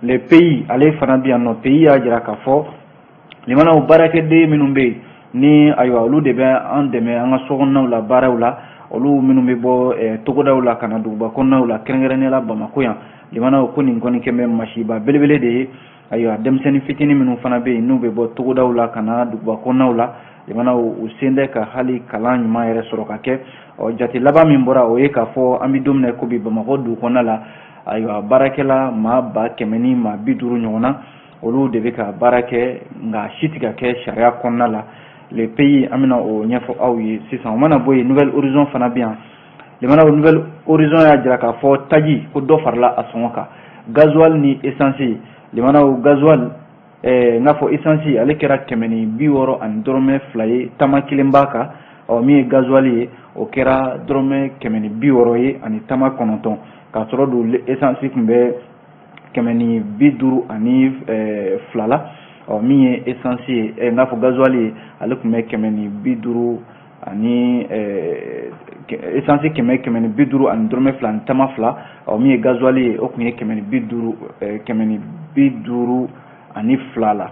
les pays ale fana bi yanno pays y'a jira k'a fɔ limanaw baarakɛden minnu bɛ yen ni ayiwa olu de bɛ an dɛmɛ an ka sokɔnɔnaw la baaraw la olu minnu bɛ bɔ togodaw la ka na duguba kɔnɔnaw la kɛrɛnkɛrɛnnenya la Bamako yan limanaw ko nin kɔni kɛ bɛ masiba belebele de ye ayiwa denmisɛnnin fitinin minnu fana bɛ yen n'u bɛ bɔ togodaw la ka na duguba kɔnɔnaw la limanaw u sen tɛ ka hali kalan ɲuman yɛrɛ sɔrɔ ka kɛ jate laban min bɔra o ye k'a fɔ an bɛ don min na ko bi Bamako dugu kɔnɔna la ayiwa baarakɛla maa 100 ni maa 50 ɲɔgɔn na olu de bɛ ka baara kɛ nka si tɛ ka kɛ sariya kɔnɔna la les pays an bɛna o ɲɛfɔ aw ye sisan o mana bɔ yen nouvelle horizon fana bɛ yan limanaw nouvelle horizon y'a jira k'a fɔ taji ko dɔ farala a sɔngɔ kan gasoil ni essence limanaw gasoil n'a fɔ essence ale kɛra 160 ani dɔrɔmɛ 2 ye tama kelen b'a kan min ye gasoil ye o kɛra dɔrɔmɛ 160 ye ani tama 9 k'a sɔrɔ don essence tun bɛ 150 ani 2 la min ye essence ye n'a fɔ gasoil ye ale tun bɛ 150 ani essence 150 ani dɔrɔmɛ 2 ani tama 2 min ye gasoil ye o tun ye 150 ani 2 la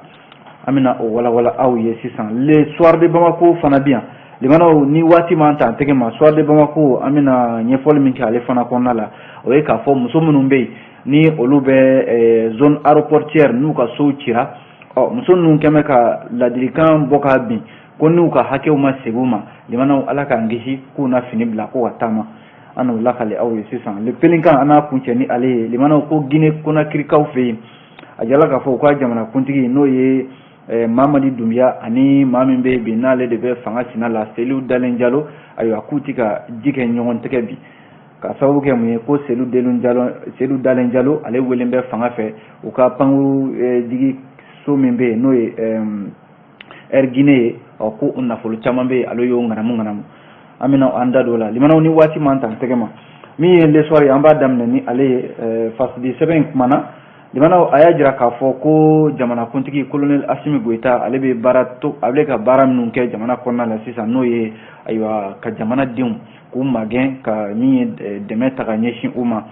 an bɛna o walawala aw ye sisan le soir de Bamako fana bɛ yan limanaw ni waati m'an ta an tɛgɛ ma soir de Bamako an bɛna ɲɛfɔli min kɛ ale fana kɔnɔna la o ye k'a fɔ muso minnu bɛ yen ni olu bɛ zone aéroportière n'u ka sow cira muso ninnu kɛmɛ ka ladilikan bɔ k'a bin ko n'u ka hakɛw ma segin u ma limanaw ala k'an kisi k'u na fini bila ko ka taama an n'o lakale aw ye sisan le pelinkan an n'a kuncɛ ni ale ye limanaw ko Guinée Conakrykaw fɛ yen a jala k'a fɔ u ka jamana kuntigi n'o ye Mamadi Doumbia ani maa min bɛ yen bi n'ale de bɛ fanga sina la Cellou Dalein Diallo ayiwa k'u tɛ ka ji kɛ ɲɔgɔn tɛgɛ bi ka sababu kɛ mun ye ko Cellou Dalein Diallo ale welen bɛ fanga fɛ u ka pankuru digi so min bɛ yen n'o ye Air Guinée ye ko nafolo caman bɛ yen ale y'o ŋanamu an bɛna an da don o la limanaw ni waati m'an ta an tɛgɛ ma min ye le soir ye an b'a daminɛ ni ale ye fasidi sɛbɛn in kumana limanaw a y'a jira k'a fɔ ko jamana kuntigi colonel Assimi Goïta ale bɛ ka baara minnu kɛ jamana kɔnɔna la sisan n'o ye ayiwa ka jamanadenw k'u magɛn ka min ye dɛmɛ ta ka ɲɛsin u ma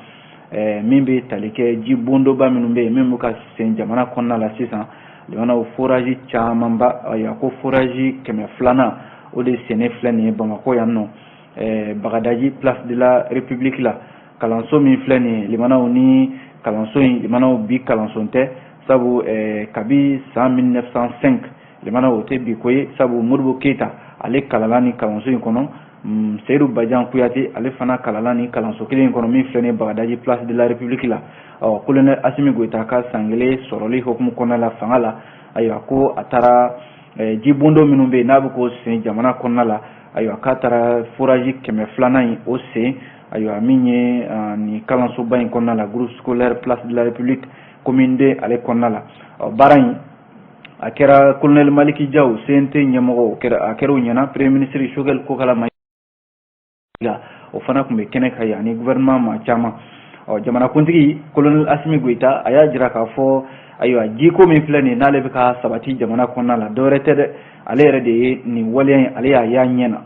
min bɛ tali kɛ ji bondoba minnu bɛ yen min bɛ ka sen jamana kɔnɔna la sisan limanaw forage camanba ayiwa ko forage 200 o de sennen filɛ nin ye Bamako yan nɔ Bagadaji place de la République la kalanso min filɛ nin ye limanaw ni kalanso in limanaw bi kalanso tɛ sabu kabi san 1905 limanaw o tɛ bi ko ye sabu Modibo Keita ale kalala ni kalanso in kɔnɔ Seydou Badian Kuyate ale fana kalala ni kalanso kelen in kɔnɔ min filɛ nin ye Bagadaji place de la République la colonel Assimi Goïta ka san kelen sɔrɔli hukumu kɔnɔna la fanga la ayiwa ko a taara ji bondo minnu bɛ yen n'a bɛ k'o sen jamana kɔnɔna la ayiwa k'a taara forage 200 in o sen ayiwa min ye ni kalansoba in kɔnɔna la groupe scolaire place de la République commune 2 ale kɔnɔna la baara in a kɛra colonel Maliki Diaw CNT ɲɛmɔgɔ a kɛra o ɲɛna premier ministre Choguel Kokala Mayiga o fana tun bɛ kɛnɛ kan yan ni gouvernement maa caman jamanakuntigi colonel Assimi Goïta a y'a jira k'a fɔ ayiwa jiko min filɛ nin n'ale bɛ ka sabati jamana kɔnɔna la dɔwɛrɛ tɛ dɛ ale yɛrɛ de ye nin waleya in ale y'a ɲɛ na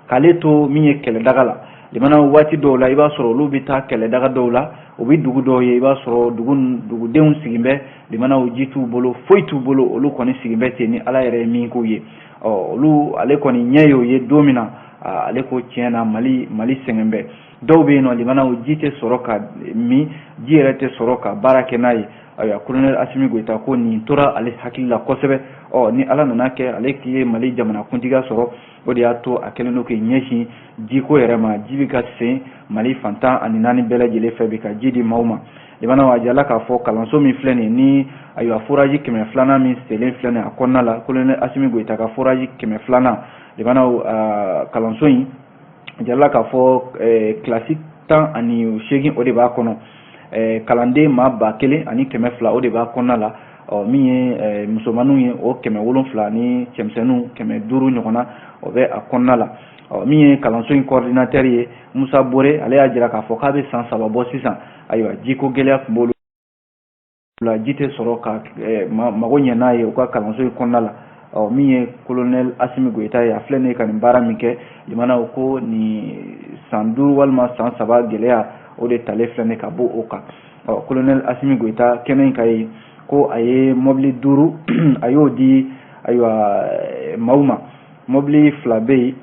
k'ale to min ye kɛlɛdaga la limanaw waati dɔw la i b'a sɔrɔ olu bɛ taa kɛlɛdaga dɔw la o bɛ dugu dɔw ye i b'a sɔrɔ dugudenw sigin bɛ limanaw ji t'u bolo foyi t'u bolo olu kɔni sigin bɛ ten ni ala yɛrɛ ye min k'u ye olu ale kɔni ɲɛ y'o ye don min na ale ko tiɲɛ na Mali sɛgɛn bɛ dɔw bɛ yen nɔ limanaw ji tɛ sɔrɔ ka min ji yɛrɛ tɛ sɔrɔ ka baara kɛ n'a ye ayiwa colonel Assimi Goïta ko nin tora ale hakili la kosɛbɛ ni ala nana kɛ ale k'i ye Mali jamana kuntigiya sɔrɔ o de y'a to a kɛlen don k'i ɲɛsin jiko yɛrɛ ma ji bɛ ka sen Mali fantan ani 4 bɛɛ lajɛlen fɛ bi ka ji di maaw ma limanaw a jala k'a fɔ kalanso min filɛ nin ni ayiwa forage 200 min selen filɛ nin a kɔnɔna la colonel Assimi Goïta ka forage 200 limanaw kalanso in a jala k'a fɔ classe 18 o de b'a kɔnɔ kalanden maa 1000 ani 200 o de b'a kɔnɔna la min ye musomaninw ye o 700 ni cɛmisɛnninw 500 ɲɔgɔnna o bɛ a kɔnɔna la min ye kalanso in coordinateur ye Musa Bore ale y'a jira k'a fɔ k'a bɛ san 3 bɔ sisan ayiwa jiko gɛlɛya tun b'olu la ji tɛ sɔrɔ ka mago ɲɛ n'a ye u ka kalanso in kɔnɔna la min ye colonel Assimi Goïta ye a filɛ nin ye ka nin baara min kɛ limanaw ko ni san 5 walima san 3 gɛlɛya o de tale filɛ ka bɔ o kan colonel Assimi Goïta kɛnɛ in ka ye ko a ye mobili 5 a y'o di ayiwa maaw ma mobili 2 bɛ yen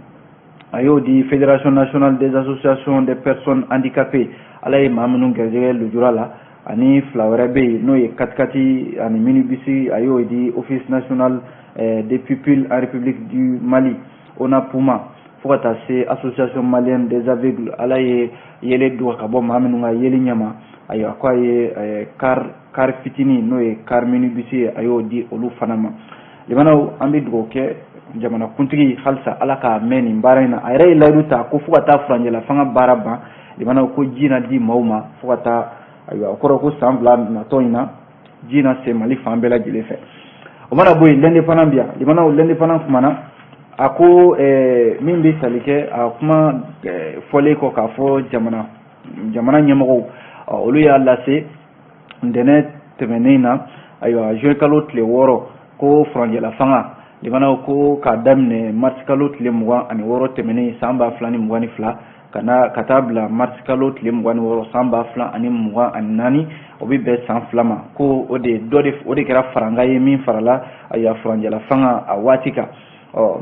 a y'o di Fédération nationale des associations des personnes handicapées ala ye maa minnu gɛrɛsɛgɛ lujura la ani 2 wɛrɛ bɛ yen n'o ye 4x4 ani minibus a y'o di office national des pupilles en République du Mali ONAPUMA fo ka taa se association malienne des aveugles ala ye yɛlɛ don ka bɔ maa minnu ka yɛlɛ ɲɛma ayiwa ko a ye car fitinin n'o ye car minibus ye a y'o di olu fana ma limanaw an bɛ dugawu kɛ jamana kuntigi halisa ala ka mɛn nin baara in na a yɛrɛ ye layidu ta ko fo ka taa furanjɛla fanga baara ban limanaw ko ji na di maaw ma fo ka taa ayiwa o kɔrɔ ko san 2 natɔ in na ji na se Mali fan bɛɛ lajɛlen fɛ o mana bɔ yen l'indépendant bi yan limanaw l'indépendant kumana a ko min bɛ tali kɛ a kuma fɔlen kɔ k'a fɔ jamana ɲɛmɔgɔw olu y'a lase ntɛnɛn tɛmɛnen na ayiwa juin kalo tile 6 ko furanjɛla fanga limanaw ko k'a daminɛ mars kalo tile 26 tɛmɛnen san 2022 ka taa bila mars kalo tile 26 san 2024 o bɛ bɛn san 2 ma ko o de kɛra faranga ye min farala ayiwa furanjɛla fanga a waati kan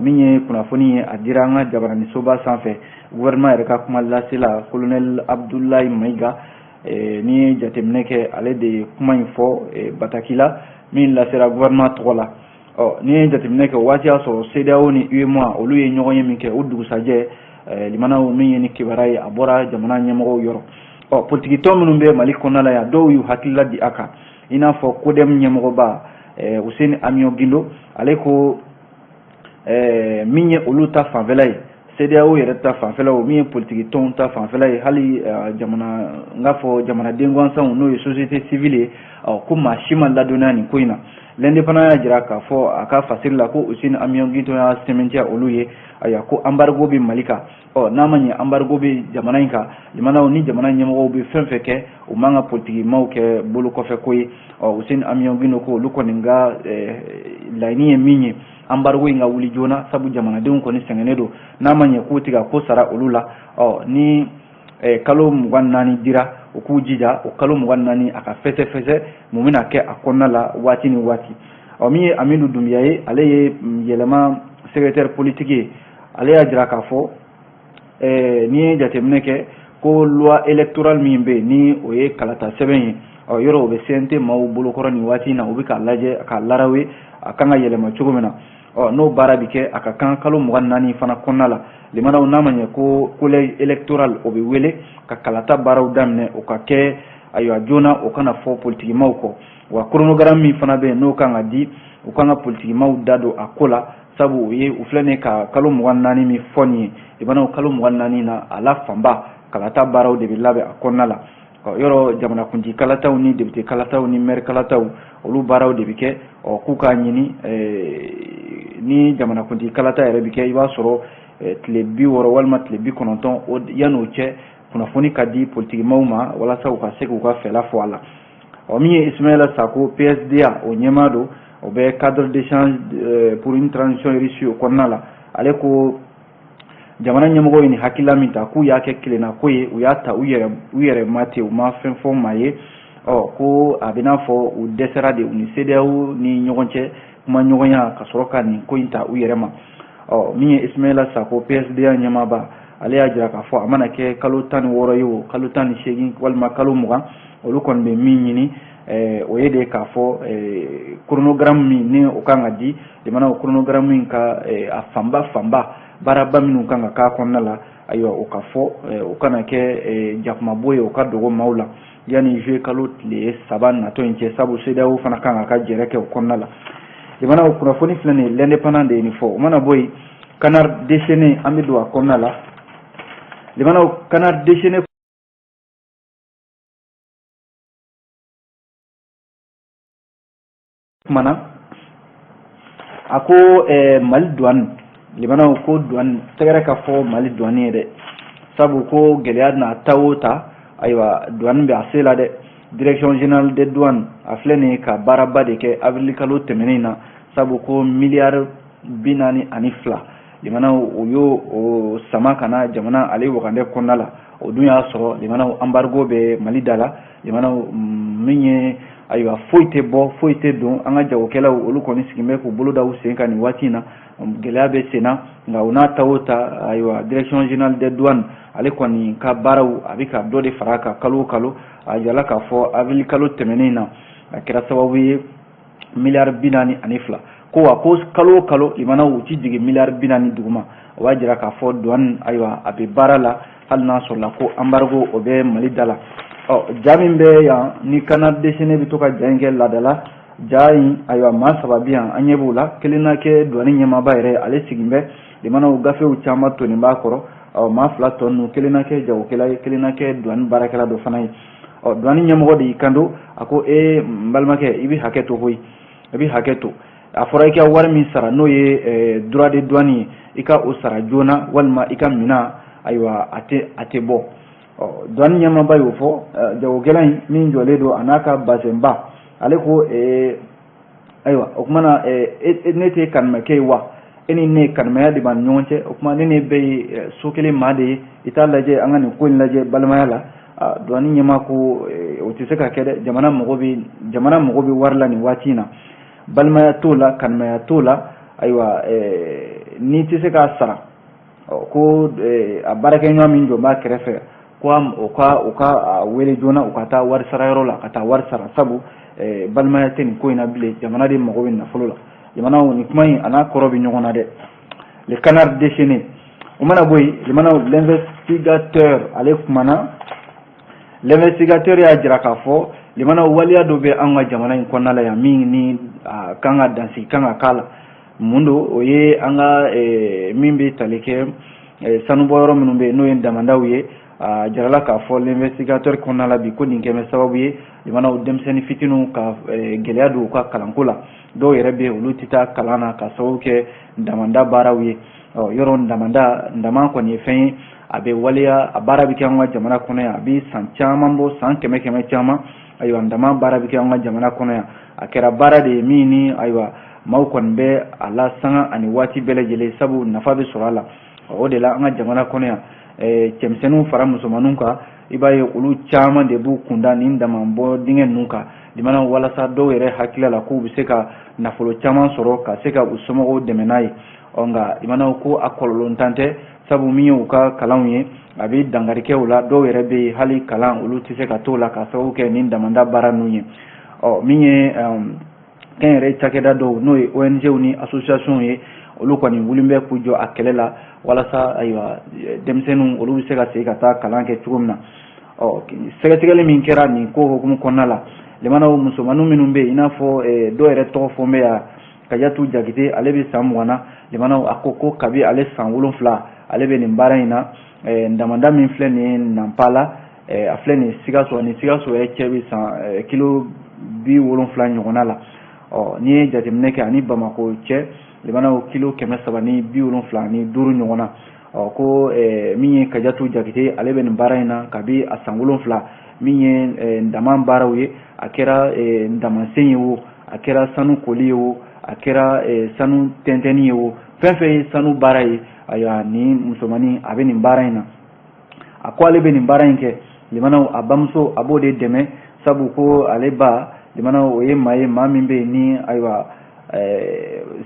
min ye kunnafoni ye a dira an ka jabaranisoba sanfɛ gouvernement yɛrɛ ka kuma lasela colonel Abdoulaye Maïga ni ye jateminɛ kɛ ale de ye kuma in fɔ Bataki la min lasera gouvernement tɔgɔ la ni ye jateminɛ kɛ waati y'a sɔrɔ CEDEAO ni UEMOA olu ye ɲɔgɔn ye min kɛ o dugusajɛ limanaw min ye ni kibaruya ye a bɔra jamana ɲɛmɔgɔw yɔrɔ politikitɔ minnu bɛ Mali kɔnɔna la yan dɔw y'u hakilila di a kan i n'a fɔ CODEM ɲɛmɔgɔba Hussein Amion Guindo ale ko min ye olu ta fanfɛla ye CEDEAO yɛrɛ ta fanfɛla o min ye politiki tɔnw ta fanfɛla ye hali jamanaden gansanw n'o ye société civile ye ko maa si ma ladɔnniya nin ko in na l'indépendant y'a jira k'a fɔ a ka fasiri la ko Hussein Amion Guindo y'a sɛmɛntiya olu ye ayiwa ko embargo bɛ Mali kan n'a ma ɲɛ embargo bɛ jamana in kan limanaw ni jamana ɲɛmɔgɔw bɛ fɛn fɛn kɛ u man ka politikimaw kɛ bolo kɔfɛ ko ye Hussein Amion Guindo ko olu kɔni ka laɲini ye min ye embargo in ka wuli joona sabu jamanadenw kɔni sɛgɛnnen don n'a ma ɲɛ k'u tigɛ ko sara olu la ni kalo 24 dira u k'u jija o kalo 24 a ka fɛsɛfɛsɛ mun bɛna kɛ a kɔnɔna la waati ni waati min ye Aminu Dunbiya ye ale ye yɛlɛma secrétaire politique ye ale y'a jira k'a fɔ ni ye jateminɛ kɛ ko loi électorale min bɛ yen ni o ye kalata sɛbɛn ye yɔrɔ o bɛ CNT maaw bolokɔrɔ nin waati in na u bɛ k'a lajɛ k'a larawe a kan ka yɛlɛma cogo min na n'o baara bɛ kɛ a ka kan kalo 24 fana kɔnɔna la limanaw n'a ma ɲɛ ko collège électoral o bɛ wele ka kalata baaraw daminɛ o ka kɛ ayiwa joona o kana fɔ politikimaw kɔ wa chronogramme min fana bɛ yen n'o kan ka di u kan ka politikimaw da don a ko la sabu u filɛ nin ka kalo 24 min fɔ nin ye limanaw kalo 24 na a la fanba kalata baaraw de bɛ labɛn a kɔnɔna la yɔrɔ jamanakuntigi kalataw ni député kalataw ni maire kalataw olu baaraw de bɛ kɛ k'u k'a ɲini ni jamanakuntigi kalata yɛrɛ bɛ kɛ i b'a sɔrɔ tile 60 walima tile 90 yan'o cɛ kunnafoni ka di politikimaw ma walasa u ka se k'u ka fɛla fɔ a la min ye Ismaïla Sako PSDA o ɲɛmaa don o bɛ cadre d'échange pour une transition réussie o kɔnɔna la ale ko jamana ɲɛmɔgɔ ye nin hakilila min ta k'u y'a kɛ kelenna ko ye u y'a ta u yɛrɛ ma ten u ma fɛn fɔ maa ye ko a bɛ n'a fɔ u dɛsɛra de u ni CEDEAO ni ɲɔgɔn cɛ kuma ɲɔgɔnya ka sɔrɔ ka nin ko in ta u yɛrɛ ma min ye Ismaïla Sako PSDA ɲɛmaaba ale y'a jira k'a fɔ a mana kɛ kalo 16 ye o kalo 18 walima kalo 20 olu kɔni bɛ min ɲini o ye de k'a fɔ chronogramme min ni o kan ka di limanaw chronogramme min ka a fanba baaraba minnu kan ka k'a kɔnɔna la ayiwa o ka fɔ o kana kɛ jakumabo ye o ka dogo maaw la yanni juillet kalo tile 3 natɔ in cɛ sabu CEDEAO fana kan ka ka jɛrɛ kɛ o kɔnɔna la limanaw kunnafoni filɛ nin ye l'indépendant de ye nin fɔ o mana bɔ yen canard déchaîné an bɛ don a kɔnɔna la limanaw canard déchaîné kumana a ko Mali douane limanaw ko douane tɛgɛrɛ ka fɔ Mali douane ye dɛ sabu ko gɛlɛya na ta o ta ayiwa douane bɛ a se la dɛ direction générale des douanes a filɛ nin ye ka baaraba de kɛ avril kalo tɛmɛnen na sabu ko miliyari 42 limana o yo o sama kana jamana ale wakande kɔnɔna la o dun y'a sɔrɔ limana embargo bɛ Mali da la limana min ye ayiwa foyi tɛ bɔ foyi tɛ don an ka jagokɛlaw olu kɔni sigin bɛ k'u bolo da u sen kan nin waati in na gɛlɛya bɛ sen na nka u n'a ta o ta ayiwa direction générale des douanes ale kɔni ka baaraw a bɛ ka dɔ de fara a kan kalo o kalo a yala k'a fɔ avril kalo tɛmɛnen na a kɛra sababu ye miliyari 42 ko wa ko kalo o kalo limana u ti jigin miliyari 40 duguma o b'a jira k'a fɔ douane ayiwa a bɛ baara la hali n'a sɔrɔla ko embargo o bɛ Mali da la ja min bɛ yan ni canard déchaîné bɛ to ka ja in kɛ laadala ja in ayiwa maa 3 bɛ yan an ɲɛ b'o la kelen na kɛ douane ɲɛmaaba yɛrɛ ale sigin bɛ limana gafew caman tonnen b'a kɔrɔ maa 2 tɔ ninnu kelen na kɛ jagokɛla ye kelen na kɛ douane baarakɛla dɔ fana ye douane ɲɛmɔgɔ de y'i kanto a ko n balimakɛ i bɛ hakɛ to koyi i bɛ hakɛ to a fɔra i ka wari min sara n'o ye droit de douane ye i ka o sara joona walima i ka minan ayiwa a tɛ bɔ douane ɲɛmaaba y'o fɔ jagokɛla in min jɔlen don a n'a ka bazɛnba ale ko ayiwa o tuma na ne tɛ kanumɛkɛ ye wa e ni ne kanumɛya de b'an ni ɲɔgɔn cɛ o tuma ne ni bɛɛ ye so kelen maa de ye i t'a lajɛ an ka nin ko in lajɛ balimaya la douane ɲɛmaa ko o tɛ se ka kɛ dɛ jamana mago bɛ wari la nin waati in na balimaya t'o la kanumɛya t'o la ayiwa n'i tɛ se k'a sara ko a baarakɛɲɔgɔn min jɔ b'a kɛrɛfɛ ko u ka wele joona u ka taa wari sara yɔrɔ la ka taa wari sara sabu balimaya tɛ nin ko in na bilen jamana de mago bɛ nafolo la jamana nin kuma in a n'a kɔrɔ bɛ ɲɔgɔn na dɛ le canard déchaîné o mana bɔ yen limana l'investigateur ale kumana l'investigateur y'a jira k'a fɔ limana waliya dɔ bɛ an ka jamana in kɔnɔna la yan min ni kan ka dansigi kan ka k'a la mun don o ye an ka min bɛ tali kɛ sanubɔ yɔrɔ minnu bɛ yen n'o ye damandaw ye a jarala k'a fɔ l'investigateur kɔnɔna la bi ko nin kɛmɛ sababu ye limana denmisɛnnin fitininw ka gɛlɛya don u ka kalanko la dɔw yɛrɛ bɛ olu tɛ taa kalan na ka sababu kɛ damanda baaraw ye yɔrɔ dama kɔni ye fɛn ye a bɛ waleya a baara bɛ kɛ an ka jamana kɔnɔ yan a bɛ san caman bɔ san kɛmɛ caman ayiwa dama baara bɛ kɛ an ka jamana kɔnɔ yan a kɛra baara de ye min ni ayiwa maaw kɔni bɛ a la sanga ani waati bɛɛ lajɛlen sabu nafa bɛ sɔrɔ a la o de la an ka jamana kɔnɔ yan cɛmisɛnninw fara musomanninw kan i b'a ye olu caman de b'u kunda nin dama bɔ dingɛ ninnu kan limana walasa dɔw yɛrɛ hakili la k'u bɛ se ka nafolo caman sɔrɔ ka se ka u somɔgɔw dɛmɛ n'a ye nka limana ko a kɔlɔlɔntan tɛ sabu min ye u ka kalanw ye a bɛ dangarikɛ o la dɔw yɛrɛ bɛ yen hali kalan olu tɛ se ka t'o la ka sababu kɛ nin damanda baara ninnu ye min ye kɛnyɛrɛ cakɛda dɔw n'o ye ONG ni association ye olu kɔni wulilen bɛ k'u jɔ a kɛlɛ la walasa ayiwa denmisɛnninw olu bɛ se ka segin ka taa kalan kɛ cogo min na sɛgɛsɛgɛli min kɛra nin ko hukumu kɔnɔna la limanaw musomanninw minnu bɛ yen i n'a fɔ dɔw yɛrɛ tɔgɔ fɔ n bɛ yan Kajatu Jakite ale bɛ san 20 na limanaw a ko kabi ale san 7 ale bɛ nin baara in na damanda min filɛ nin ye Nampala a filɛ nin Sikaso ni Sikaso yɛrɛ cɛ bɛ san kilo 70 ɲɔgɔnna la n'i ye jateminɛ kɛ ani Bamako cɛ limanaw kilo 375 ɲɔgɔnna ko min ye Kajatu Jakite ale bɛ nin baara in na kabi a san 7 min ye ndama baaraw ye a kɛra ndamasen ye o a kɛra sanu koli ye o a kɛra sanu tɛntɛnni ye o fɛn fɛn ye sanu baara ye ayiwa ni musomanin a bɛ nin baara in na a ko ale bɛ nin baara in kɛ limanaw a bamuso a b'o de dɛmɛ sabu ko ale ba limanaw o ye maa ye maa min bɛ yen ni ayiwa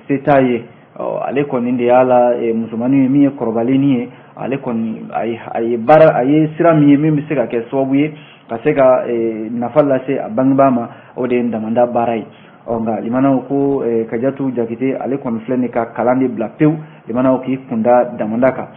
se t'a ye ale kɔni de y'a la musomanin ye min ye kɔrɔbalennin ye ale kɔni a ye sira min ye min bɛ se ka kɛ sababu ye ka se ka nafa lase a bangebaa ma o de ye damanda baara ye nka limanaw ko Kajatu Jakite ale kɔni filɛ nin ka kalan de bila pewu limanaw k'i kunda damanda kan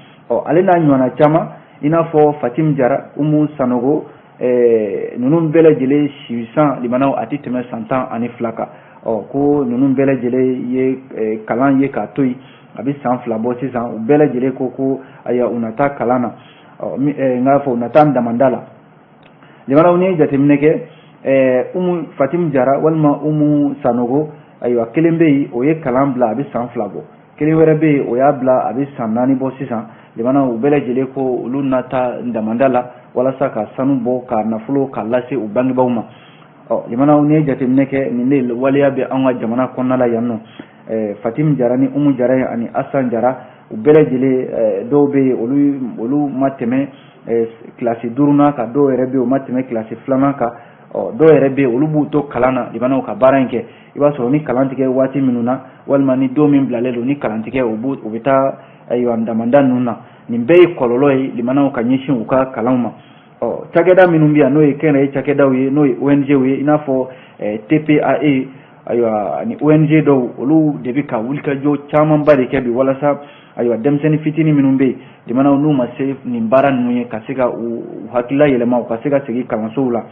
ale n'a ɲɔgɔnna caman i n'a fɔ Fatim Jara Umu Sanogo ninnu bɛɛ lajɛlen sisan limanaw a tɛ tɛmɛ san 12 kan ko ninnu bɛɛ lajɛlen ye kalan ye k'a to yen a bɛ san 2 bɔ sisan u bɛɛ lajɛlen ko ayiwa u na taa kalan na n k'a fɔ u na taa damanda la limanaw ni jateminɛ kɛ Umu Fatim Jara walima Umu Sanogo ayiwa kelen bɛ yen o ye kalan bila a bɛ san 2 bɔ kelen wɛrɛ bɛ yen o y'a bila a bɛ san 4 bɔ sisan limanaw u bɛɛ lajɛlen ko olu na taa damanda la walasa ka sanu bɔ ka nafolo ka lase u bangebaaw ma limanaw ni jateminɛ kɛ nin de waleya bɛ an ka jamana kɔnɔna la yan nɔ Fatim Jara ni Umu Jara ani Asan Jara u bɛɛ lajɛlen dɔw bɛ yen olu ma tɛmɛ kilasi 5nan kan, dɔw yɛrɛ bɛ yen u ma tɛmɛ kilasi 2nan kan, dɔw yɛrɛ bɛ yen olu b'u to kalan na limanaw ka baara in kɛ. I b'a sɔrɔ ni kalan tigɛ waati minnu na walima ni don min bilalen don ni kalan tigɛ u bɛ taa ayiwa damanda ninnu na. Nin bɛɛ ye kɔlɔlɔ ye limanaw ka ɲɛsin u ka kalanw ma. Cakɛda minnu bɛ yan n'o ye kɛnyɛrɛye cakɛdaw ye, n'o ye ONG ye, i n'a fɔ TPAE ayiwa ani ONG dɔw olu de bɛ ka wulikajɔ camanba de kɛ bi walasa ayiwa denmisɛnnin fitinin minnu bɛ yen limanaw n'u ma se nin baara ninnu ye ka se ka u hakilila yɛlɛma u ka se ka segin kalansow la.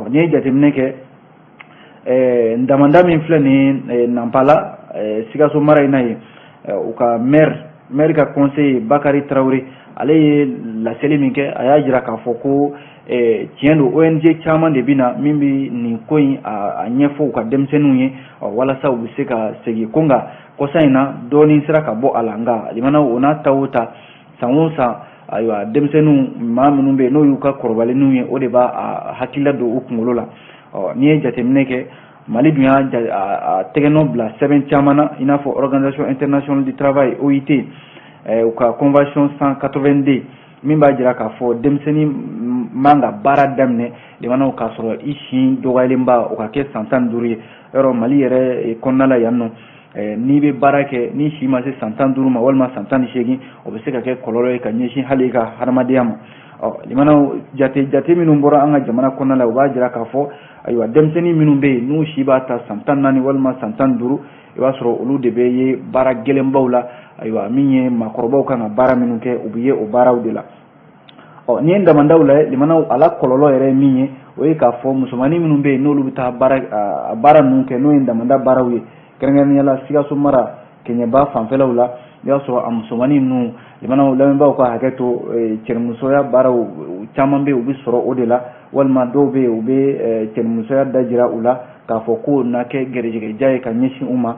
N'i ye jateminɛ kɛ damanda min filɛ nin Nampala Sikaso mara in na yen u ka maire ka conseiller Bakari Traoré ale ye laseli min kɛ a y'a jira k'a fɔ ko tiɲɛ don ONG caman de bɛ na min bɛ nin ko in a ɲɛfɔ u ka denmisɛnninw ye walasa u bɛ se ka segin ko nka kɔsa in na dɔɔnin sera ka bɔ a la nka limanaw o n'a ta o ta san o san ayiwa denmisɛnninw maa minnu bɛ yen n'o y'u ka kɔrɔbalenninw ye o de b'a hakilila don u kunkolo la. N'i ye jateminɛ kɛ Mali dun y'a tɛgɛnɔ bila sɛbɛn caman na i n'a fɔ Organisation Internationale du Travail OIT u ka convention 182 min b'a jira k'a fɔ denmisɛnnin man ka baara daminɛ limanaw k'a sɔrɔ i si dɔgɔyalenba o ka kɛ san 15 ye. Yɔrɔ Mali yɛrɛ kɔnɔna la yan nɔ n'i bɛ baara kɛ ni si ma se san 15 ma walima san 18 o bɛ se ka kɛ kɔlɔlɔ ye ka ɲɛsin hali i ka hadamadenya ma. Limanaw jate minnu bɔra an ka jamana kɔnɔna la u b'a jira k'a fɔ ayiwa denmisɛnnin minnu bɛ yen n'u si b'a ta san 14 walima san 15 i b'a sɔrɔ olu de bɛ ye baara gɛlɛnbaw la ayiwa min ye maakɔrɔbaw kan ka baara minnu kɛ u bɛ ye o baaraw de la. N'i ye damandaw lajɛ limanaw a la kɔlɔlɔ yɛrɛ ye min ye o ye k'a fɔ musomanin minnu bɛ yen n'olu bɛ taa baara ninnu kɛ n'o ye damanda baaraw ye kɛrɛnkɛrɛnnenya la Sikaso mara Kɛɲɛba fanfɛlaw la i b'a sɔrɔ a musomanin ninnu limanaw lamɛnbaaw ka hakɛ to cɛnimusoya baaraw caman bɛ yen u bɛ sɔrɔ o de la walima dɔw bɛ yen u bɛ cɛnimusoya dajira u la k'a fɔ ko na kɛ gɛrɛjɛgɛja ye ka ɲɛsin u ma.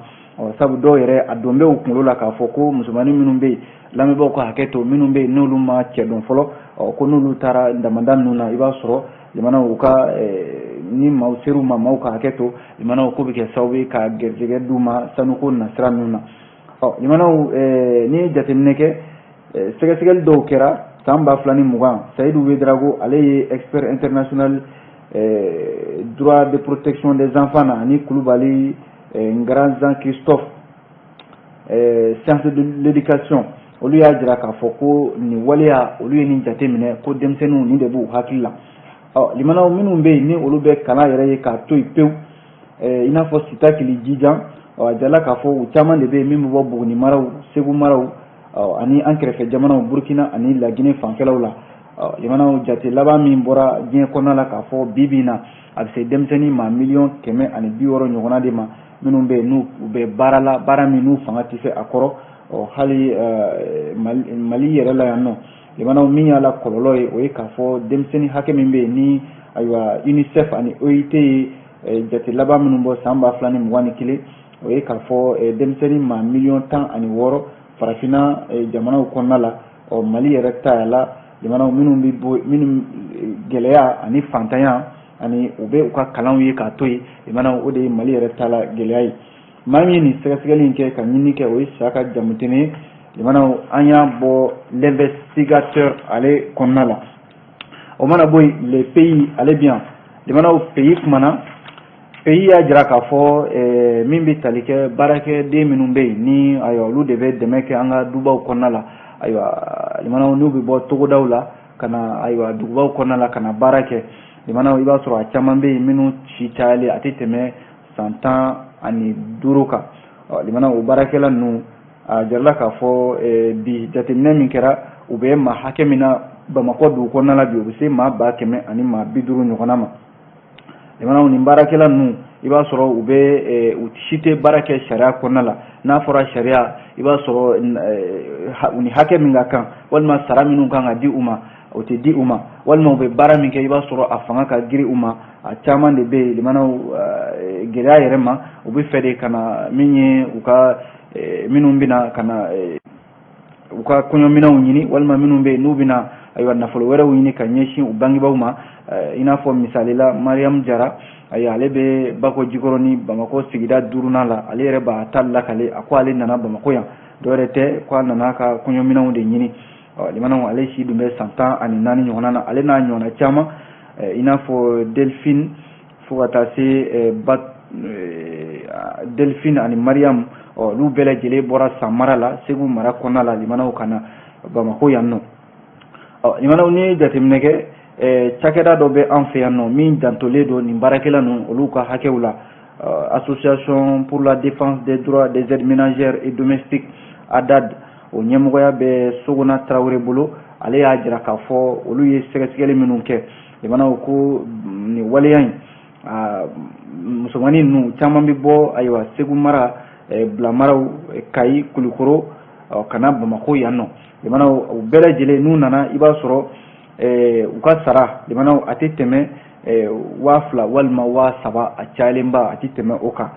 Sabu dɔw yɛrɛ a don bɛ u kunkolo la k'a fɔ ko musomanin minnu bɛ yen lamɛnbaaw ka hakɛ to minnu bɛ yen n'olu ma cɛ dɔn fɔlɔ ko n'olu taara damanda ninnu na i b'a sɔrɔ limanaw u ka ni maaw ser'u ma maaw ka hakɛ to limanaw ko bɛ kɛ sababu ye ka gɛrɛjɛgɛ d'u ma sanuko nasira ninnu na. Limanaw n'i ye jateminɛ kɛ sɛgɛsɛgɛli dɔw kɛra san 2020 Sayidu Ouédraogo ale ye expert international droit de protection des enfants na ani Kulubali Ngaranzan Christophe science de l'éducation olu y'a jira k'a fɔ ko nin waleya olu ye nin jateminɛ ko denmisɛnninw nin de b'u hakili la. Limanaw minnu bɛ yen ni olu bɛ kalan yɛrɛ ye k'a to yen pewu i n'a fɔ Sitakili Jijan a jala k'a fɔ u caman de bɛ yen min bɛ bɔ Buguni maraw Segu maraw ani an kɛrɛfɛ jamanaw Burkina ani Laginɛ fanfɛlaw la. Limanaw jate laban min bɔra diɲɛ kɔnɔna la k'a fɔ bi bi in na a bɛ se denmisɛnnin ma 1,160,000 ɲɔgɔnna de ma minnu bɛ yen n'u bɛ baara la baara min n'u fanga tɛ se a kɔrɔ hali Mali yɛrɛ la yan nɔ limanaw min y'a la kɔlɔlɔ ye o ye k'a fɔ denmisɛnnin hakɛ min bɛ yen ni ayiwa UNICEF ani OIT ye jate laban minnu bɔ san 2021 o ye k'a fɔ denmisɛnnin ma 16,000,000 farafinna jamanaw kɔnɔna la Mali yɛrɛ ta la limanaw minnu gɛlɛya ani fantanya ani u bɛ u ka kalanw ye k'a to yen limanaw o de ye Mali yɛrɛ ta la gɛlɛya ye. Maa min ye nin sɛgɛsɛgɛli in kɛ ka ɲini kɛ o ye Saka Jamutene limanaw an y'a bɔ l'investigateur ale kɔnɔna la. O mana bɔ yen les pays ale bi yan limanaw pays kumana pays y'a jira k'a fɔ min bɛ tali kɛ baarakɛden minnu bɛ yen ni ayiwa olu de bɛ dɛmɛ kɛ an ka dubaw kɔnɔna la ayiwa limanaw n'u bɛ bɔ togodaw la ka na ayiwa dugubaw kɔnɔna la ka na baara kɛ limanaw i b'a sɔrɔ a caman bɛ yen minnu si cayalen a tɛ tɛmɛ san 15 kan. Limanaw o baarakɛla ninnu a jarala k'a fɔ bi jateminɛ min kɛra u bɛ maa hakɛ min na Bamakɔ dugu kɔnɔna la bi u bɛ se maa 100 ani maa 50 ɲɔgɔnna ma. Limanaw nin baarakɛla ninnu i b'a sɔrɔ u bɛ u si tɛ baara kɛ sariya kɔnɔna la n'a fɔra sariya i b'a sɔrɔ ni hakɛ min ka kan walima sara minnu kan ka di u ma o tɛ di u ma walima u bɛ baara min kɛ i b'a sɔrɔ a fanga ka girin u ma a caman de bɛ yen limanaw gɛlɛya yɛrɛ ma u bɛ fɛ de ka na min ye u ka minnu bɛna ka na u ka kɔɲɔminɛnw ɲini walima minnu bɛ yen n'u bɛna ayiwa nafolo wɛrɛw ɲini ka ɲɛsin u bangebaaw ma i n'a fɔ misalila Mariam Jara ale bɛ Bako Jikɔrɔ ni Bamakɔ sigida 5nan la ale yɛrɛ b'a ta lakale a ko ale nana Bamakɔ yan dɔwɛrɛ tɛ ko a nana ka kɔɲɔminɛnw de ɲini limanaw ale si dun bɛ san 14 ɲɔgɔnna na ale n'a ɲɔgɔnna caman i n'a fɔ Delphine fo ka taa se Delphine ani Mariam olu bɛɛ lajɛlen bɔra Samara la Segu mara kɔnɔna la limanaw kana Bamako yan nɔ limanaw ni jateminɛ kɛ cakɛda dɔ bɛ an fɛ yan nɔ min jantolen don nin baarakɛla ninnu olu ka hakɛw la Association pour la défense des droits des aides ménagères et domestiques ADAD o ɲɛmɔgɔya bɛ Sogona Tarawele bolo ale y'a jira k'a fɔ olu ye sɛgɛsɛgɛli minnu kɛ limanaw ko nin waleya in musomanin ninnu caman bɛ bɔ ayiwa Segu mara Bilamaraw Kayi Kulikoro kana Bamako yan nɔ limanaw u bɛɛ lajɛlen n'u nana i b'a sɔrɔ u ka sara limanaw a tɛ tɛmɛ 2000 walima 3000 a cayalenba a tɛ tɛmɛ o kan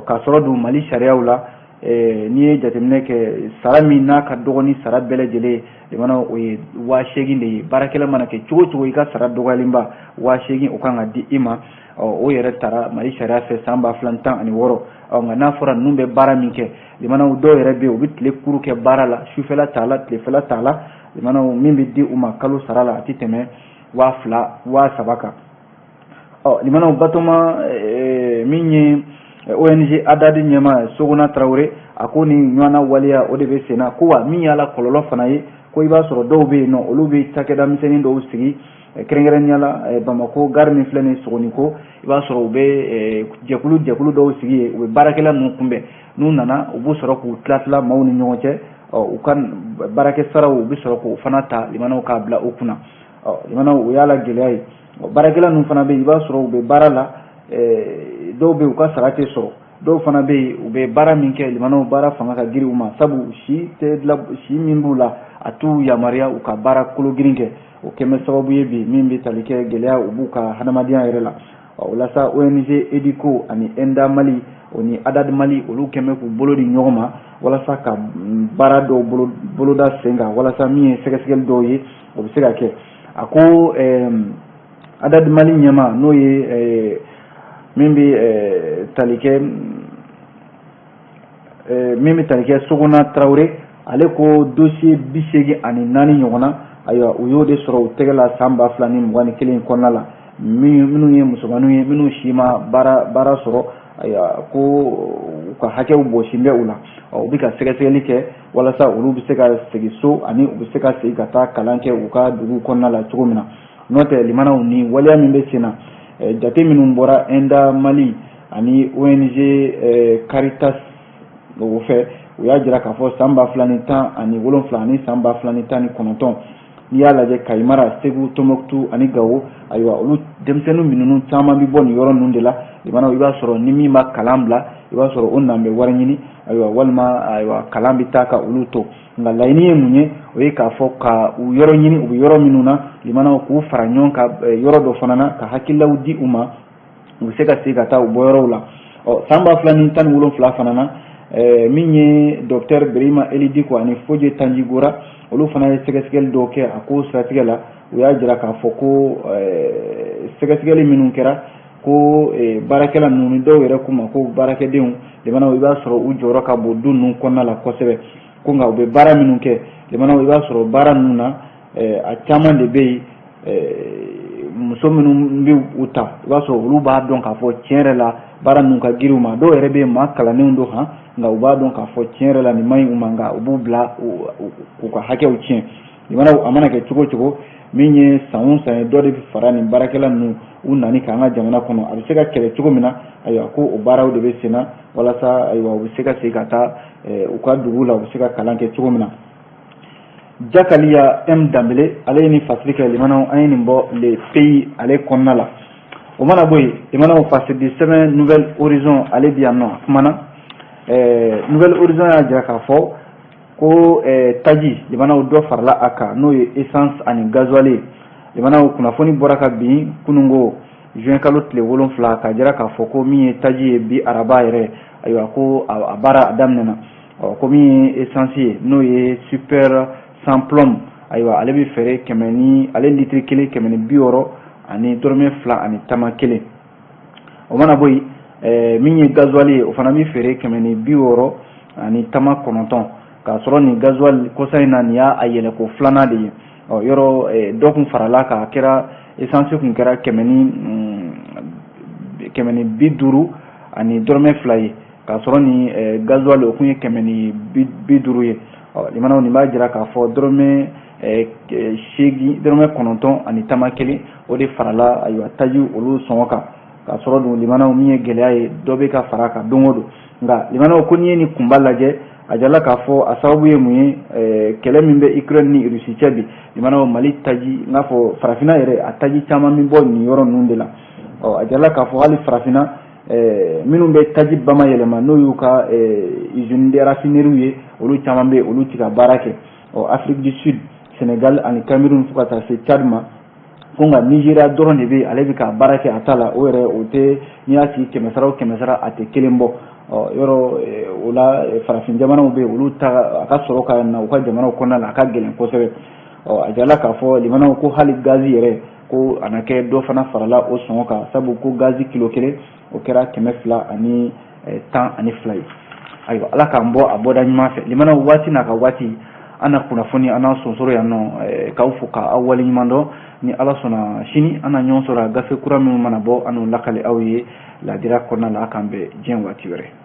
k'a sɔrɔ dun Mali sariyaw la n'i ye jateminɛ kɛ sara min n'a ka dɔgɔ ni sara bɛɛ lajɛlen limanaw o ye 8000 de ye baarakɛla mana kɛ cogo cogo i ka sara dɔgɔyalenba 8000 o kan ka di i ma o yɛrɛ taara Mali sariya fɛ san 2016 nka n'a fɔra ninnu bɛ baara min kɛ limanaw dɔw yɛrɛ bɛ yen u bɛ tile kuru kɛ baara la sufɛla t'a la tilefɛla t'a la limanaw min bɛ di u ma kalo sara la a tɛ tɛmɛ 2000 3000 kan limanaw Batoma min ye ONG ADAD ɲɛma Sogona Tarawele a ko ni ɲɔgɔnna waleya o de bɛ sen na ko wa min y'a la kɔlɔlɔ fana ye ko i b'a sɔrɔ dɔw bɛ yen nɔ olu bɛ cakɛda misɛnnin dɔw sigi kɛrɛnkɛrɛnnenya la Bamako gare min filɛ nin Sogoniko i b'a sɔrɔ u bɛ jɛkulu dɔw sigi yen u bɛ baarakɛla ninnu kunbɛn n'u nana u b'u sɔrɔ k'u tila maaw ni ɲɔgɔn cɛ u ka baarakɛ saraw u bɛ sɔrɔ k'o fana ta limanaw k'a bila u kunna limanaw o y'a la gɛlɛya ye baarakɛla ninnu fana bɛ yen i b'a sɔrɔ u bɛ baara la dɔw bɛ u ka sara tɛ sɔrɔ dɔw fana bɛ yen u bɛ baara min kɛ limanaw baara fanga ka girin u ma sabu si min b'u la a t'u yamaruya u ka baara kolo girin kɛ o kɛmɛ sababu ye bi min bɛ tali kɛ gɛlɛya u b'u ka hadamadenya yɛrɛ la walasa ONG EDICO ani ENDA Mali o ni ADAD Mali olu kɛmɛ k'u bolo di ɲɔgɔn ma walasa ka baara dɔw boloda sen kan walasa min ye sɛgɛsɛgɛli dɔw ye o bɛ se ka kɛ a ko ADAD Mali ɲɛma n'o ye min bɛ tali kɛ Sogona Tarawele ale ko dossier 84 ɲɔgɔn na ayiwa u y'o de sɔrɔ u tɛgɛ la san 2021 kɔnɔna la minnu ye musomaninw ye minnu si ma baara sɔrɔ ayiwa ko u ka hakɛw bɔsilen bɛ u la u bɛ ka sɛgɛsɛgɛli kɛ walasa olu bɛ se ka segin so ani u bɛ se ka segin ka taa kalan kɛ u ka dugu kɔnɔna la cogo min na n'o tɛ limanaw ni waleya min bɛ sen na jate minnu bɔra ENDA Mali ani ONG Caritas o fɛ u y'a jira k'a fɔ san 2017 ani san 2019 n'i y'a lajɛ Kayi mara Segu Tɔnbɔkutu ani Gawo ayiwa olu denmisɛnnin minnu caman bɛ bɔ nin yɔrɔ ninnu de la limanaw i b'a sɔrɔ ni min ma kalan bila i b'a sɔrɔ o nan bɛ wari ɲini ayiwa walima ayiwa kalan bɛ taa ka olu to nka laɲini ye mun ye o ye k'a fɔ ka u yɔrɔ ɲini u bɛ yɔrɔ minnu na limanaw k'u fara ɲɔgɔn kan yɔrɔ dɔ fana na ka hakililaw di u ma u bɛ se ka segin ka taa u bɔyɔrɔw la san 2017 fana na min ye Dr Birima Elidiko ani Foje Tanjigora olu fana ye sɛgɛsɛgɛli dɔw kɛ a ko siratigɛ la u y'a jira k'a fɔ ko sɛgɛsɛgɛli minnu kɛra ko baarakɛla ninnu ni dɔw yɛrɛ k'u ma ko baarakɛdenw limanaw i b'a sɔrɔ u jɔyɔrɔ ka bon du ninnu kɔnɔna la kosɛbɛ ko nka u bɛ baara minnu kɛ limanaw i b'a sɔrɔ baara ninnu na a caman de bɛ yen muso minnu bɛ u ta i b'a sɔrɔ olu b'a dɔn k'a fɔ tiɲɛ yɛrɛ la baara ninnu ka girin u ma dɔw yɛrɛ bɛ maa kalannenw don nka u b'a dɔn k'a fɔ tiɲɛ yɛrɛ la nin man ɲi u ma nka u b'u bila u ka hakɛw tiɲɛ limanaw a mana kɛ cogo cogo min ye san o san ye dɔ de bɛ fara nin baarakɛla ninnu u nani k'an ka jamana kɔnɔ a bɛ se ka kɛlɛ cogo min na ayiwa ko o baaraw de bɛ sen na walasa ayiwa u bɛ se ka segin ka taa u ka dugu la u bɛ se ka kalan kɛ cogo min na Jakaliya M Dambele ale ye nin fasili kɛ limanaw an ye nin bɔ le pays ale kɔnɔna la o mana bɔ yen limanaw fasili sɛbɛn Nouvelle Horizon ale bi yan nɔ a kumana Nouvelle Horizon y'a jira k'a fɔ ko taji limanaw dɔ farala a kan n'o ye essence ani gasoil limanaw kunnafoni bɔra ka bin kunungo juin kalo tile 7 ka jira k'a fɔ ko min ye taji ye bi araba yɛrɛ ayiwa ko a baara daminɛna ko min ye essence ye n'o ye super sans plomb ayiwa ale bɛ feere ale litiri 1 160 ani dɔrɔmɛ 2 ani tama 1 o mana bɔ yen min ye gasoil ye o fana bɛ feere 160 ani tama 9 k'a k'a sɔrɔ nin gasoil kosa in na nin y'a yɛlɛ ko 2nan de ye yɔrɔ dɔ kun farala k'a kɛra essence kun kɛra 150 ani dɔrɔmɛ 2 ye k'a sɔrɔ nin gasoil o kun ye 150 ye limanaw nin b'a jira k'a fɔ dɔrɔmɛ 9 ani tama 1 o de farala ayiwa taji olu sɔngɔ kan k'a sɔrɔ dun limanaw min ye gɛlɛya ye dɔ bɛ ka fara kan don o don nka limanaw ko n'i ye nin kunba lajɛ a jala k'a fɔ a sababu ye mun ye kɛlɛ min bɛ Ukraine ni Russie cɛ bi limanaw Mali taji n'a fɔ farafinna yɛrɛ a taji caman min bɔ nin yɔrɔ ninnu de la a jala k'a fɔ hali farafinna minnu bɛ taji bamayɛlɛma n'o y'u ka usine de raffinerie ye olu caman bɛ olu tɛ ka baara kɛ Afrique du Sud Sénégal ani Cameroun fo ka taa se Tchad ma ko nka Nigeria dɔrɔn de bɛ ale bɛ ka baara kɛ a ta la o yɛrɛ o tɛ n'i y'a sigi 100 o 100 a tɛ kelen bɔ yɔrɔ o la farafin jamanaw bɛ olu ta a ka sɔrɔ ka na u ka jamanaw kɔnɔna la a ka gɛlɛn kosɛbɛ a jala k'a fɔ limanaw ko hali gazi yɛrɛ ko a na kɛ dɔ fana farala o sɔngɔ kan sabu ko gazi kilo 1 o kɛra 210 ani 2 ye ayiwa ala k'an bɔ a bɔda ɲuman fɛ limanaw waati n'a ka waati an na kunnafoni an n'an sonsoro yan nɔ k'aw fo k'aw waleɲuman dɔn ni ala sɔnna sini an na ɲɔgɔn sɔrɔ gafe kura minnu mana bɔ an n'u lakali aw ye ladira kɔnɔna la a k'an bɛn diɲɛ waati wɛrɛ